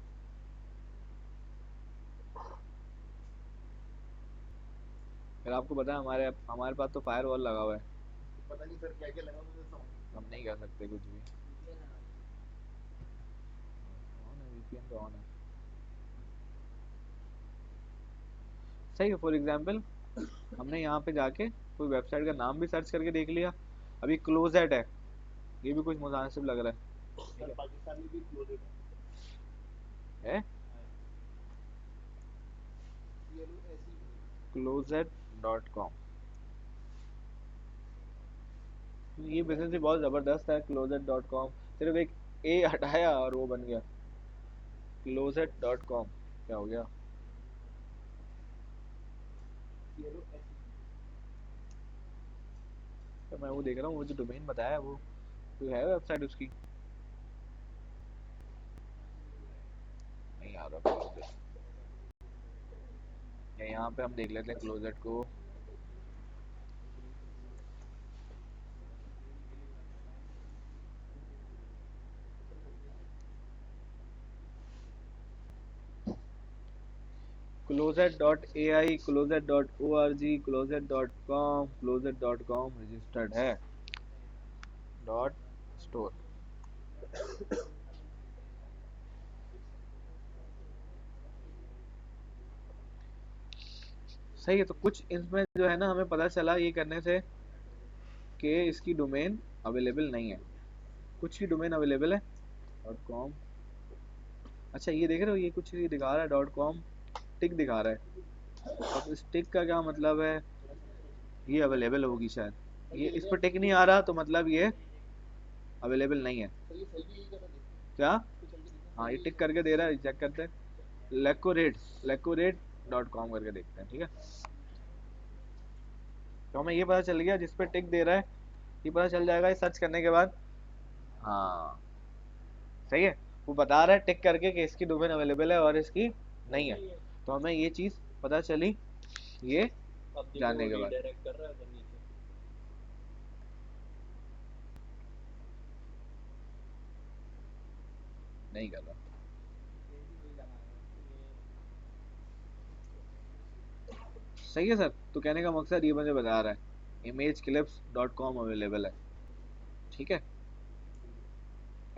S1: फिर आपको पता है हमारे हमारे पास तो फायर लगा हुआ है, हम नहीं कर सकते कुछ भी। ऑन है, VPN तो ऑन है। सही है, फॉर एग्जाम्पल हमने यहाँ पे जाके कोई वेबसाइट का नाम भी सर्च करके देख लिया। अभी क्लोजेट है, ये भी कुछ मुनासिब लग रहा है। है क्लोजेट डॉट कॉम, ये बिजनेस भी बहुत ज़बरदस्त है। क्लोजेट डॉट कॉम, सिर्फ एक ए हटाया और वो बन गया क्लोजेट डॉट कॉम। क्या हो गया? तो मैं वो देख रहा हूँ, वो जो डोमेन बताया है वो कोई है वेबसाइट उसकी, नहीं आ रहा क्लोजेट। या यहाँ पे हम देख लेते हैं क्लोजेट को। closet.ai, closet.org, closet.com, closet.com registered है डॉट स्टोर। सही है। तो कुछ इसमें जो है ना हमें पता चला ये करने से कि इसकी डोमेन अवेलेबल नहीं है, कुछ की डोमेन अवेलेबल है डॉट कॉम। अच्छा ये देख रहे हो, ये कुछ ये दिखा रहा है डॉट कॉम, टिक दिखा रहा है। अब इस टिक का क्या मतलब है, ये अवेलेबल होगी शायद, ये इस पर टिक नहीं आ रहा तो मतलब ये अवेलेबल नहीं है। क्या, हाँ ये टिक करके दे रहा है, चेक करते हैं। लेकोरेट डॉट कॉम करके देखते हैं, ठीक है। तो हमें ये पता चल गया, जिस पे टिक दे रहा है ये पता चल जाएगा सर्च करने के बाद। हाँ सही है, वो बता रहा है टिक करके कि इसकी डोमेन अवेलेबल है और इसकी नहीं है। तो हमें ये चीज़ पता चली ये जानने के बाद।
S2: रीडायरेक्ट कर रहा है नीचे,
S1: नहीं कर रहा। सही है सर, तो कहने का मकसद ये मुझे बता रहा है imageclips.com अवेलेबल है, ठीक है।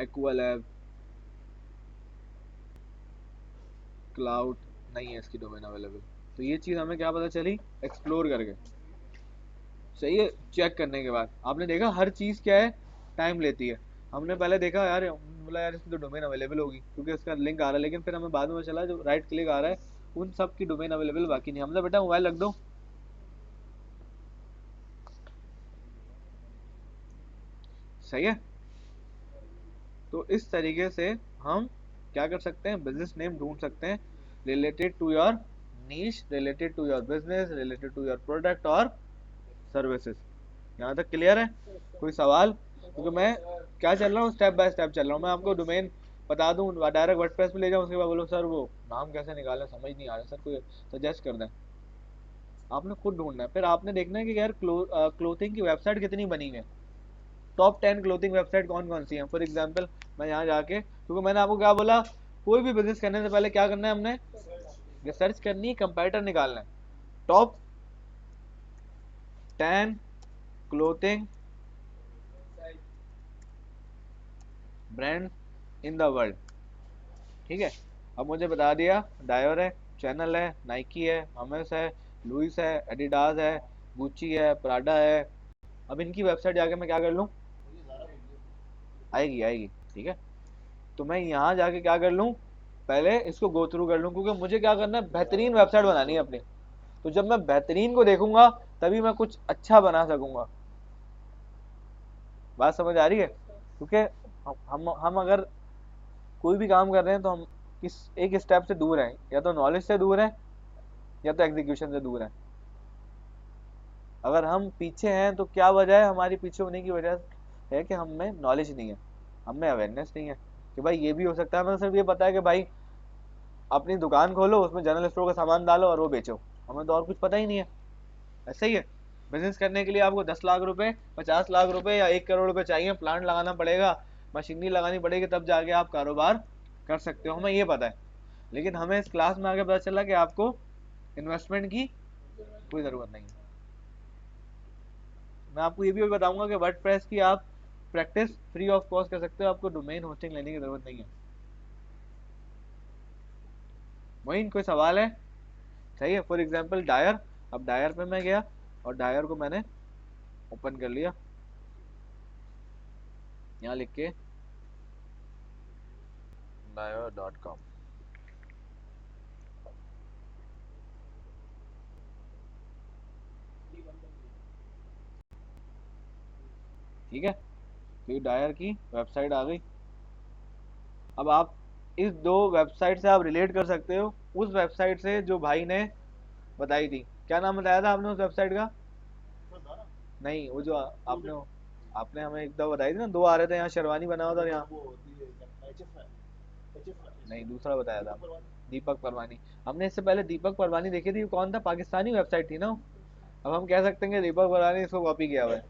S1: एक्वालैब क्लाउड नहीं है इसकी डोमेन अवेलेबल। तो ये चीज़ हमें क्या पता चली एक्सप्लोर करके, सही है। चेक करने के बाद आपने देखा हर चीज़ क्या है, टाइम लेती है। हमने पहले देखा यार, बोला यार इसकी तो डोमेन अवेलेबल होगी क्योंकि इसका लिंक आ रहा है, लेकिन फिर हमें बाद में चला जो राइट क्लिक आ रहा है उन सब की डोमेन अवेलेबल बाकी नहीं। हमने बेटा मोबाइल रख दो, सही है। तो इस तरीके से हम क्या कर सकते हैं, बिजनेस नेम ढूंढ सकते हैं related to your niche, related to your business, related to your product और सर्विसेज। यहाँ तक क्लियर है? कोई सवाल? क्योंकि मैं क्या चल रहा हूँ, स्टेप बाय स्टेप चल रहा हूँ। मैं आपको डोमेन बता दूँ, डायरेक्ट वर्डप्रेस पे ले जाऊँ, उसके बाद बोलो सर वो नाम कैसे निकालें, समझ नहीं आ रहा सर, कोई सजेस्ट कर दें। आपने खुद ढूंढना है, फिर आपने देखना है कि यार क्लोथिंग की वेबसाइट कितनी बनी हुई है, टॉप 10 क्लोथिंग वेबसाइट कौन कौन सी हैं। फॉर एग्जाम्पल मैं यहाँ जाके, क्योंकि मैंने आपको क्या बोला, कोई भी बिजनेस करने से पहले क्या करना है, हमने रिसर्च करनी है, कंपैरिटर निकालना है। Top 10 clothing brand in the world, ठीक है। अब मुझे बता दिया डायोर है, चैनल है, नाइकी है, हमेस है, लुइस है, एडिडास है, गुच्ची है, प्राडा है। अब इनकी वेबसाइट जाके मैं क्या कर लूँ, आएगी आएगी, ठीक है। तो मैं यहाँ जाके क्या कर लूँ, पहले इसको गो थ्रू कर लूँ, क्योंकि मुझे क्या करना है, बेहतरीन वेबसाइट बनानी है अपनी। तो जब मैं बेहतरीन को देखूंगा तभी मैं कुछ अच्छा बना सकूंगा। बात समझ आ रही है? क्योंकि हम अगर कोई भी काम कर रहे हैं तो हम किस एक स्टेप से दूर हैं, या तो नॉलेज से दूर हैं या तो एग्जीक्यूशन से दूर हैं। अगर हम पीछे हैं तो क्या वजह है, हमारी पीछे होने की वजह है कि हम में नॉलेज नहीं है, हम में अवेयरनेस नहीं है कि भाई ये भी हो सकता है। हमें सिर्फ ये पता है कि भाई अपनी दुकान खोलो, उसमें जनरल स्टोर का सामान डालो और वो बेचो, हमें तो और कुछ पता ही नहीं है। ऐसा ही है, बिजनेस करने के लिए आपको 10 लाख रुपए, 50 लाख रुपए या 1 करोड़ रुपए चाहिए, प्लांट लगाना पड़ेगा, मशीनरी लगानी पड़ेगी, तब जाके आप कारोबार कर सकते हो, हमें ये पता है। लेकिन हमें इस क्लास में आगे पता चला कि आपको इन्वेस्टमेंट की कोई ज़रूरत नहीं है। मैं आपको ये भी बताऊंगा कि वर्डप्रेस की आप प्रैक्टिस फ्री ऑफ कॉस्ट कर सकते हो, आपको डोमेन होस्टिंग लेने की ज़रूरत नहीं है। वही कोई सवाल है? सही है। फॉर एग्जाम्पल डायर, अब डायर पे मैं गया और डायर को मैंने ओपन कर लिया, यहाँ लिख के डायर.com, ठीक है। तो ये डायर की वेबसाइट आ गई। अब आप इस दो वेबसाइट से आप रिलेट कर सकते हो उस वेबसाइट से जो भाई ने बताई थी। क्या नाम बताया था आपने उस वेबसाइट का? नहीं, वो जो आपने आपने हमें एक दो बताई थी ना, दो आ रहे थे यहाँ, शेरवानी बना हुआ था यहाँ। नहीं, दूसरा बताया था, दीपक परवानी। हमने इससे पहले दीपक परवानी देखी थी, कौन था, पाकिस्तानी वेबसाइट थी ना। अब हम कह सकते हैं कि दीपक परवानी इसको कॉपी किया हुआ है।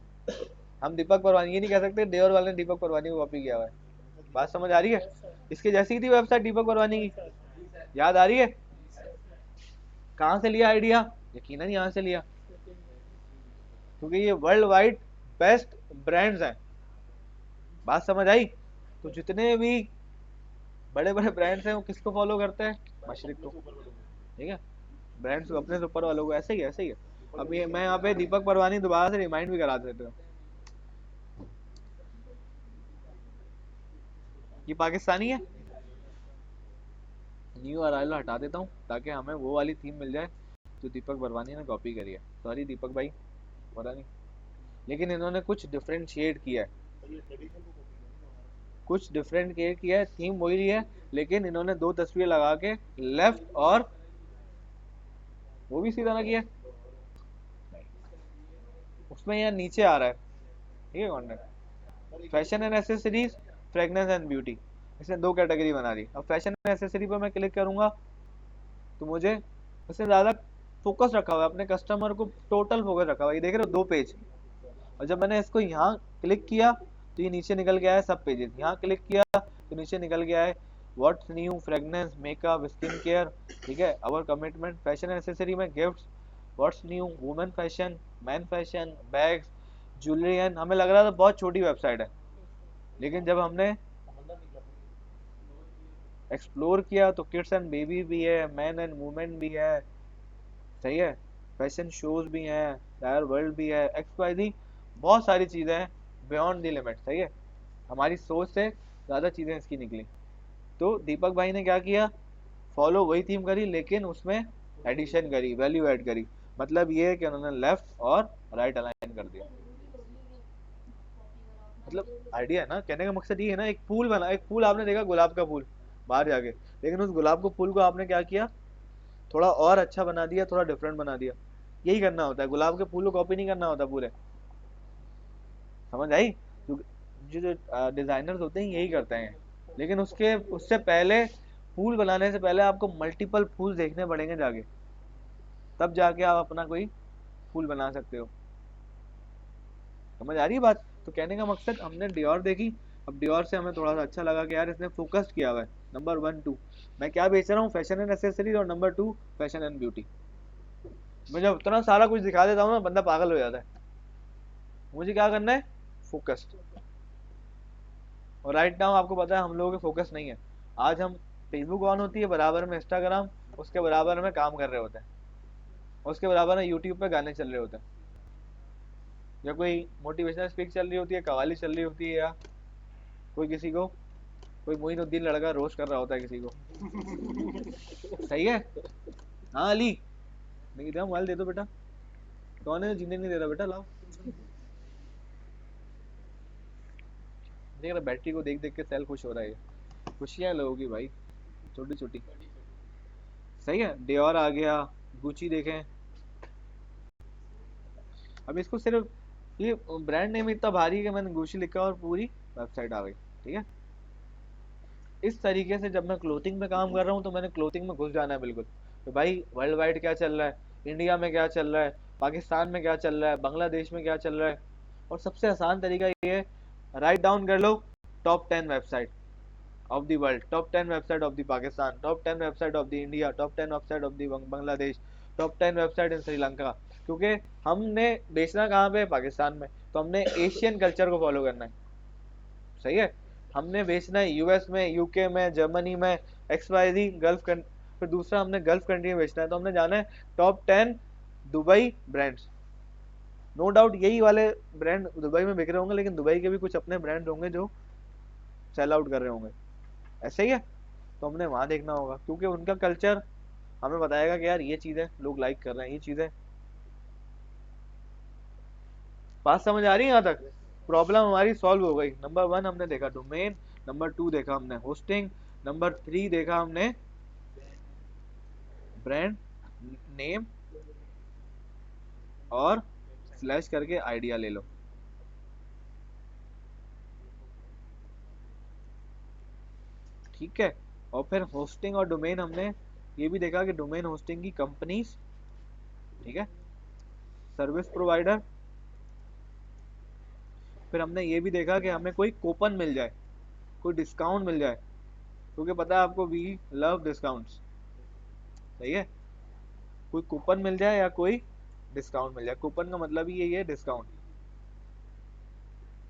S1: हम दीपक परवानी ये नहीं कह सकते देवर वाले ने दीपक परवानी को कॉपी किया हुआ है। बात समझ आ रही है? इसके जैसी ही थी वेबसाइट दीपक परवानी की, याद आ रही है? कहाँ से लिया आइडिया? यकीनन यहाँ से लिया, क्योंकि ये वर्ल्ड वाइड बेस्ट ब्रांड्स हैं। बात समझ आई? तो जितने भी बड़े बड़े ब्रांड्स हैं वो किसको फॉलो करते हैं? मशरिक को। ठीक है, ब्रांड्स को अपने से ऊपर वालों को, ऐसे ही ऐसे ही है। अब ये मैं यहाँ पे दीपक परवानी दोबारा से रिमाइंड भी करा देते हो, ये पाकिस्तानी है। न्यू अराइवल हटा देता हूँ ताकि हमें वो वाली थीम मिल जाए जो दीपक परवानी ने कॉपी करी है। सॉरी दीपक भाई, पता नहीं, लेकिन इन्होंने कुछ डिफरेंशिएट किया है, कुछ डिफरेंशिएट किया है, थीम वही है, लेकिन इन्होंने दो तस्वीर लगा के लेफ्ट और वो भी सीधा ना किया, उसमें यार नीचे आ रहा है। ठीक है content, fashion and accessories, fragrance and beauty, इसने दो कैटेगरी बना दी। अब फैशन एंड एसेसरी पर मैं क्लिक करूंगा तो मुझे उससे ज़्यादा फोकस रखा हुआ है, अपने कस्टमर को टोटल फोकस रखा हुआ है। ये देख रहे हो, दो पेज। और जब मैंने इसको यहाँ क्लिक किया तो ये नीचे निकल गया है सब पेजेस। यहाँ क्लिक किया तो नीचे निकल गया है what's new, fragrance, makeup, skin care. ठीक है, अवर कमिटमेंट, फैशन एसेसरी में gifts, what's new, women fashion, man fashion, bags, jewellery. And हमें लग रहा था बहुत छोटी वेबसाइट है, लेकिन जब हमने एक्सप्लोर किया तो किड्स एंड बेबी भी है, मैन एंड वुमेन भी है। सही है, फैशन शोज भी हैं, टायर वर्ल्ड भी है, एक्स वाई जी, बहुत सारी चीज़ें हैं बियॉन्ड द लिमिट। सही है, हमारी सोच से ज़्यादा चीज़ें इसकी निकली। तो दीपक भाई ने क्या किया, फॉलो वही थीम करी, लेकिन उसमें एडिशन करी, वैल्यू ऐड करी। मतलब ये है कि उन्होंने लेफ्ट और राइट अलाइन कर दिया। मतलब आइडिया है ना, कहने का मकसद ये है ना, एक फूल बना, एक फूल आपने देखा गुलाब का फूल बाहर जाके, लेकिन उस गुलाब को फूल को आपने क्या किया, थोड़ा और अच्छा बना दिया, थोड़ा डिफरेंट बना दिया। यही करना होता है, गुलाब के फूल को कॉपी नहीं करना होता पूरे। समझ आई? जो जो डिजाइनर्स होते हैं यही करते हैं, लेकिन उसके उससे पहले, फूल बनाने से पहले आपको मल्टीपल फूल देखने पड़ेंगे जाके, तब जाके आप अपना कोई फूल बना सकते हो। समझ आ रही है बात? तो कहने का मकसद, हमने डियोर देखी, अब डियोर से हमें थोड़ा सा अच्छा लगा कि यार इसने फोकस्ड किया हुआ है। नंबर वन टू, मैं क्या बेच रहा हूँ, फैशन एंड एसेसरीज, और number two fashion and beauty. मैं जब उतना सारा कुछ दिखा देता हूँ ना, बंदा पागल हो जाता है। मुझे क्या करना है, फोकस्ड। और राइट नाउ आपको पता है हम लोगों के फोकस नहीं है। आज हम, फेसबुक ऑन होती है, बराबर में इंस्टाग्राम, उसके बराबर में काम कर रहे होते हैं, उसके बराबर में यूट्यूब पे गाने चल रहे होते हैं, या कोई मोटिवेशनल स्पीच चल रही होती है, कवाली चल रही होती है, या कोई किसी को, कोई मोइनुद्दीन लड़का रोस्ट कर रहा होता है किसी को। सही है। हाँ अली, नहीं दे, मोबाइल दे दो बेटा। कौन है जो जीने नहीं दे रहा, बेटा लाओ। देख रहा, बैटरी को देख देख के सेल खुश हो रहा है। खुशियां लोगों की भाई, छोटी छोटी। सही है, डियोर आ गया, गुची देखें। अब इसको सिर्फ, ये ब्रांड नेम इतना भारी है कि मैंने गुची लिखा और पूरी वेबसाइट आ गई। ठीक है, इस तरीके से जब मैं क्लोथिंग पे काम कर रहा हूँ तो मैंने क्लोथिंग में घुस जाना है बिल्कुल, तो भाई वर्ल्ड वाइड क्या चल रहा है, इंडिया में क्या चल रहा है, पाकिस्तान में क्या चल रहा है, बांग्लादेश में क्या चल रहा है। और सबसे आसान तरीका ये है, राइट डाउन कर लो, top 10 website of the world, top 10 website of the Pakistan, top 10 website of the India, top 10 website of the Bangladesh, top 10 website in Sri Lanka. क्योंकि हमने बेचना कहाँ पे है, पाकिस्तान में, तो हमने एशियन कल्चर को फॉलो करना है। सही है, हमने बेचना है यूएस में, यूके में, जर्मनी में, एक्स वाई जी गल्फ कंट्री, फिर दूसरा हमने गल्फ कंट्री में बेचना है, तो हमने जाना है top 10 Dubai brands. No doubt यही वाले ब्रांड दुबई में बिक रहे होंगे, लेकिन दुबई के भी कुछ अपने ब्रांड होंगे जो सेल आउट कर रहे होंगे। ऐसे ही है, तो हमने वहां देखना होगा, क्योंकि उनका कल्चर हमें बताएगा कि यार ये चीजें लोग लाइक कर रहे हैं, ये चीजें। बात समझ आ रही है यहाँ तक? प्रॉब्लम हमारी सॉल्व हो गई। नंबर वन हमने देखा डोमेन, नंबर टू देखा हमने होस्टिंग, नंबर थ्री देखा हमने ब्रांड नेम, और स्लैश करके आइडिया ले लो। ठीक है, और फिर होस्टिंग और डोमेन हमने ये भी देखा कि डोमेन होस्टिंग की कंपनीज, ठीक है, सर्विस प्रोवाइडर। फिर हमने ये भी देखा कि हमें कोई कूपन मिल जाए, कोई डिस्काउंट मिल जाए, क्योंकि पता है आपको वी लव डिस्काउंट्स। सही है, कोई कूपन मिल जाए या कोई डिस्काउंट मिल जाए। कूपन का मतलब ही यही है, डिस्काउंट।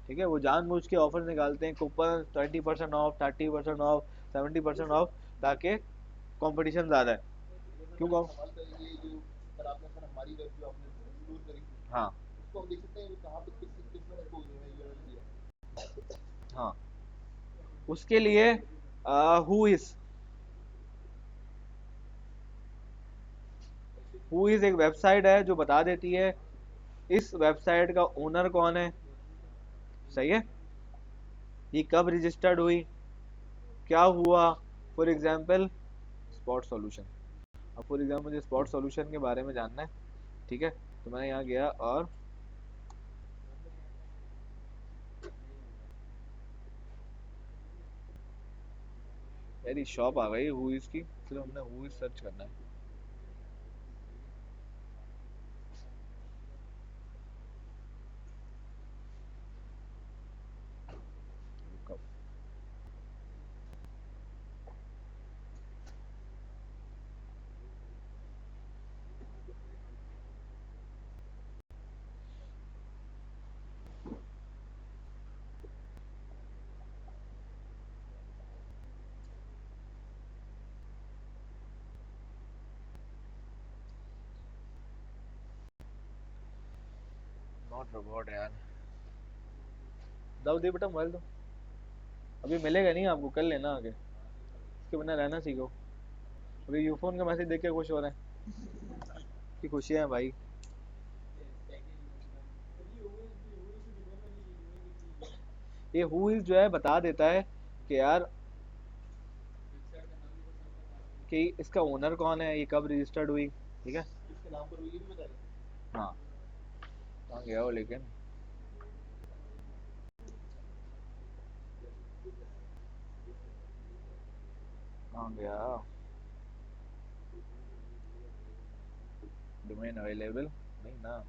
S1: ठीक है, वो जानबूझ के ऑफर निकालते हैं, कूपन 20% ऑफ, 30% ऑफ, 70% ऑफ, ताकि कंपटीशन ज्यादा है। क्यों कहो? ये जो सर आपने सर हमारी वेब जो आपने एक्सप्लोर करी थी, हाँ, उसको हम देख सकते हैं कहाँ पे किसने उसको जो है यूआरएल दिया। हाँ, उसके लिए हु इज एक वेबसाइट है जो बता देती है इस वेबसाइट का ओनर कौन है। सही है, ये कब रजिस्टर्ड हुई, क्या हुआ। For example spot solution. अब फॉर एग्जाम्पल मुझे स्पॉट सॉल्यूशन के बारे में जानना है। ठीक है, तो मैंने यहाँ गया और यार शॉप आ गई हु इज की, इसलिए हमने हु इज सर्च करना है। नॉट रोबोट यार। दो दे बेटा मोबाइल दो, अभी मिलेगा नहीं आपको, कल लेना आगे, इसके बिना रहना सीखो। अभी यूफोन का मैसेज देख के खुश हो रहे हैं कि खुशियां हैं भाई। ये हु इज जो है बता देता है कि यार कि इसका ओनर कौन है, ये कब रजिस्टर्ड हुई। ठीक है, इसके नाम पर हुई ये भी बताएगा। हाँ, कहाँ गया हो लेकिन, कहाँ गया। डोमेन अवेलेबल नहीं ना,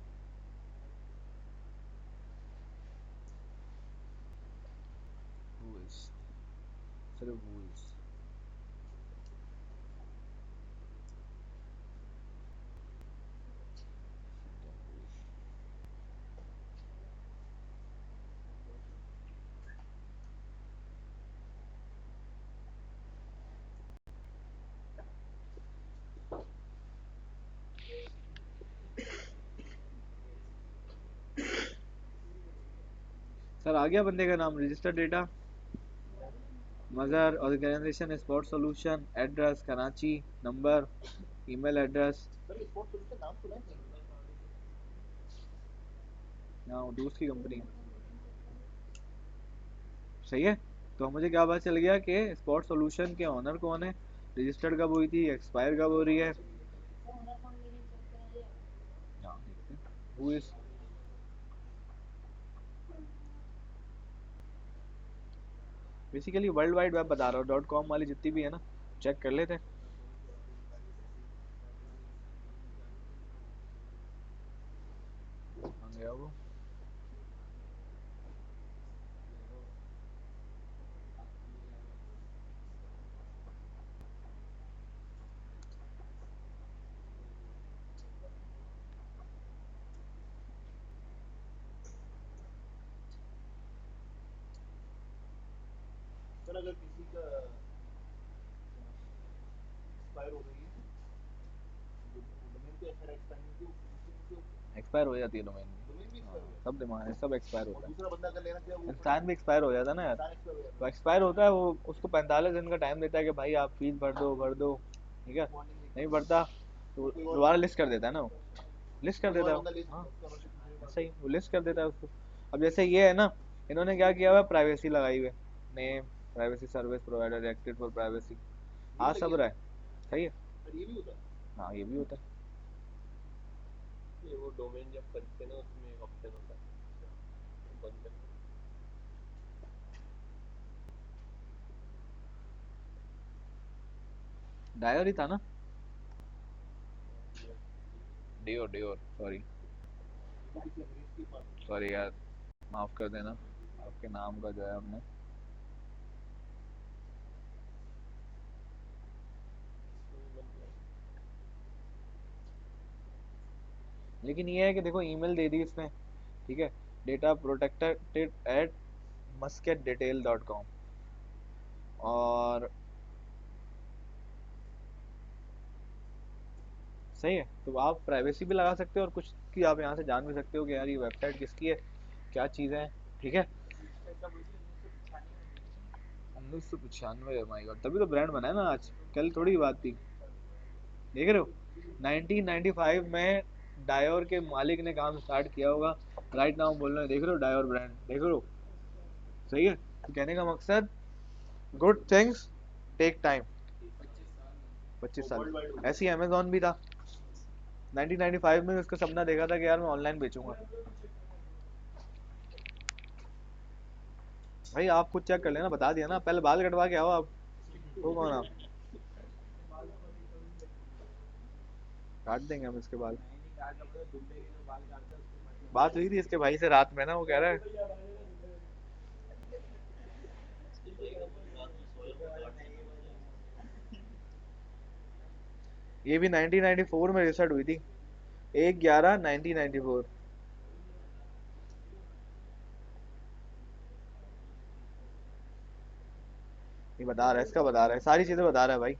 S1: हु इज, सिर्फ हु इज। सर आ गया बंदे का नाम, registered data, mother organization spot solution, address Karachi, number, email address. Sir spot solution नाम सुना है? हाँ, दूसरी कंपनी है। सही है, तो मुझे क्या पता चल गया कि स्पॉट सॉल्यूशन के ओनर कौन है, रजिस्टर्ड कब हुई थी, एक्सपायर कब हो रही है। हाँ देखते हैं, who is, basically world wide web बता रहा हूँ, .com वाली जितनी भी है ना, चेक कर लेते हैं। आ गया वो, सर अगर किसी का एक्सपायर हो गई है, डोमेन तो ऐसा एक्सपायर नहीं होती, एक्सपायर हो जाती है डोमेन भी। हाँ, सब डिमांड सब एक्सपायर होता है। दूसरा बंदा अगर लेना चाहे वो इंसान भी एक्सपायर हो जाता है ना यार, तो एक्सपायर होता है वो, उसको 45 दिन का टाइम देता है कि भाई आप फीस भर दो। ठीक है, नहीं भरता तो दोबारा लिस्ट कर देता है ना, वो लिस्ट कर देता है। हाँ, ऐसा ही वो लिस्ट कर देता है उसको। अब जैसे ये है ना, इन्होंने क्या किया हुआ, प्राइवेसी लगाई हुई है, name privacy service provider acted for privacy, आ सब रहा है। सही है, ये भी होता है। हाँ ये भी होता है।
S2: ये वो डोमेन जब खरीदते हैं ना उसमें एक ऑप्शन होता है बंद करने का।
S1: डायोर ही था ना, डियोर डियोर, सॉरी सॉरी यार, माफ कर देना, आपके नाम का जो है हमने लेकिन ये है कि देखो ईमेल दे दी इसने, ठीक है, डेटा प्रोटेक्टेड एट muscatdetail.com, और सही है। तो आप प्राइवेसी भी लगा सकते हो और कुछ की आप यहाँ से जान भी सकते हो कि यार ये वेबसाइट किसकी है, क्या चीज़ें हैं, ठीक है। 1995, माई गॉड, तभी तो ब्रांड बना है ना आज, कल थोड़ी बात थी, देख रहे हो। 1995 में डायोर के मालिक ने काम स्टार्ट किया होगा, राइट नाउ बोल रहे हैं, देख रहे हो डायोर ब्रांड, देख रहे हो। सही है, तो कहने का मकसद, गुड थिंग्स टेक टाइम। 25 साल, ऐसे ही अमेजोन भी था, 1995 में उसका सपना देखा था कि यार मैं ऑनलाइन बेचूंगा। भाई आप खुद चेक कर लेना, बता दिया ना, पहले बाल कटवा के आओ आप। वो कौन आप, काट देंगे हम इसके बाल। बात हुई थी इसके भाई से रात में ना, वो कह रहा है ये भी 1994 में रिसर्च हुई थी, 1/11/1994। ये बता रहा है, इसका बता रहा है, सारी चीजें बता रहा है भाई।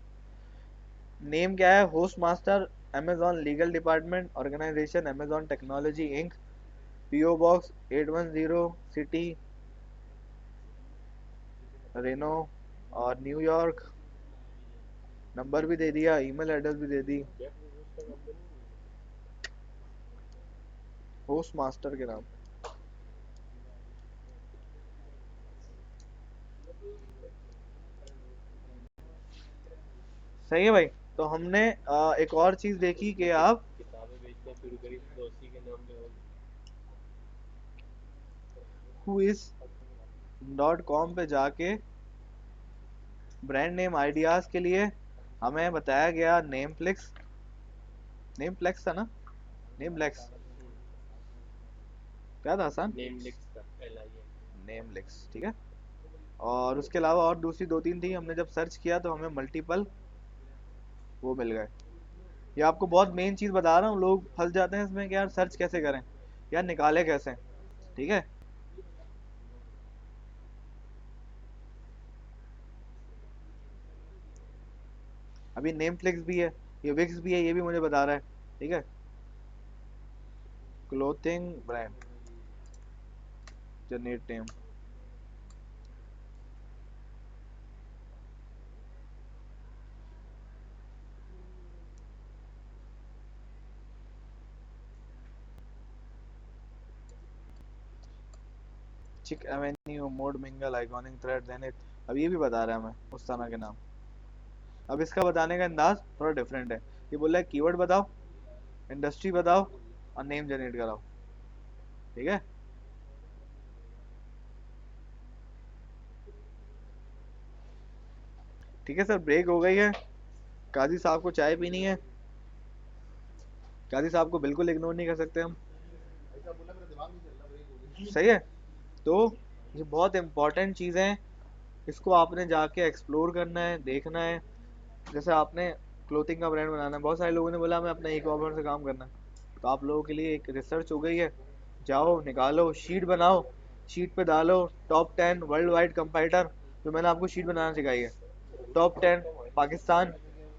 S1: नेम क्या है, host master Amazon legal department organisation Amazon technology Inc, PO box 810 city Reno और न्यूयॉर्क, नंबर भी दे दिया, ईमेल एड्रेस भी दे दी, होस्ट मास्टर के नाम। सही है भाई। तो हमने एक और चीज देखी कि आप
S2: किताबें बेचना शुरू करी तो उसी के नाम पे होगी।
S1: whois.com पे जाके ब्रांड नेम आइडियाज के लिए हमें बताया गया नेमप्लेक्स, नेमप्लेक्स था ना, नेमलेक्स, क्या था आसान,
S2: नेम लिक्स का LIM।
S1: नेमलेक्स, ठीक है। और उसके अलावा और दूसरी दो तीन थी, हमने जब सर्च किया तो हमें मल्टीपल वो मिल गए। ये आपको बहुत मेन चीज बता रहा हूँ, लोग फंस जाते हैं इसमें कि यार सर्च कैसे करें, यार निकाले कैसे, ठीक है। अभी नेमफ्लिक्स भी है, ये विक्स भी है, ये भी मुझे बता रहा है, ठीक है। क्लोथिंग ब्रांड जनरेट नेम, चिक Avenue mode mingle iconic thread zenith. अब ये भी बता रहा है हमें उस तरह के नाम। अब इसका बताने का अंदाज थोड़ा डिफरेंट है, ये बोल रहा है कीवर्ड बताओ, इंडस्ट्री बताओ और नेम जनरेट कराओ, ठीक है। ठीक है सर, ब्रेक हो गई है, काजी साहब को चाय पीनी है, काजी साहब को बिल्कुल इग्नोर नहीं कर सकते हम। सही है। तो ये बहुत इंपॉर्टेंट चीज़ें हैं, इसको आपने जाके एक्सप्लोर करना है, देखना है। जैसे आपने क्लोथिंग का ब्रांड बनाना है, बहुत सारे लोगों ने बोला हमें अपना ई कॉमर्स से काम करना है, तो आप लोगों के लिए एक रिसर्च हो गई है, जाओ निकालो शीट बनाओ, शीट पे डालो टॉप 10 वर्ल्ड वाइड कंपाइटर, जो मैंने आपको शीट बनाना सिखाई है, top 10 Pakistan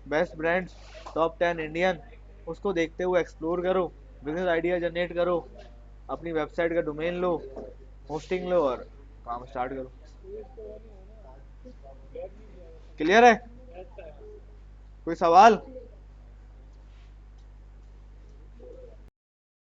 S1: best brands, top 10 Indian, उसको देखते हुए एक्सप्लोर करो, बिजनेस आइडिया जनरेट करो, अपनी वेबसाइट का डोमेन लो, होस्टिंग लो और काम स्टार्ट करो। क्लियर है, कोई सवाल?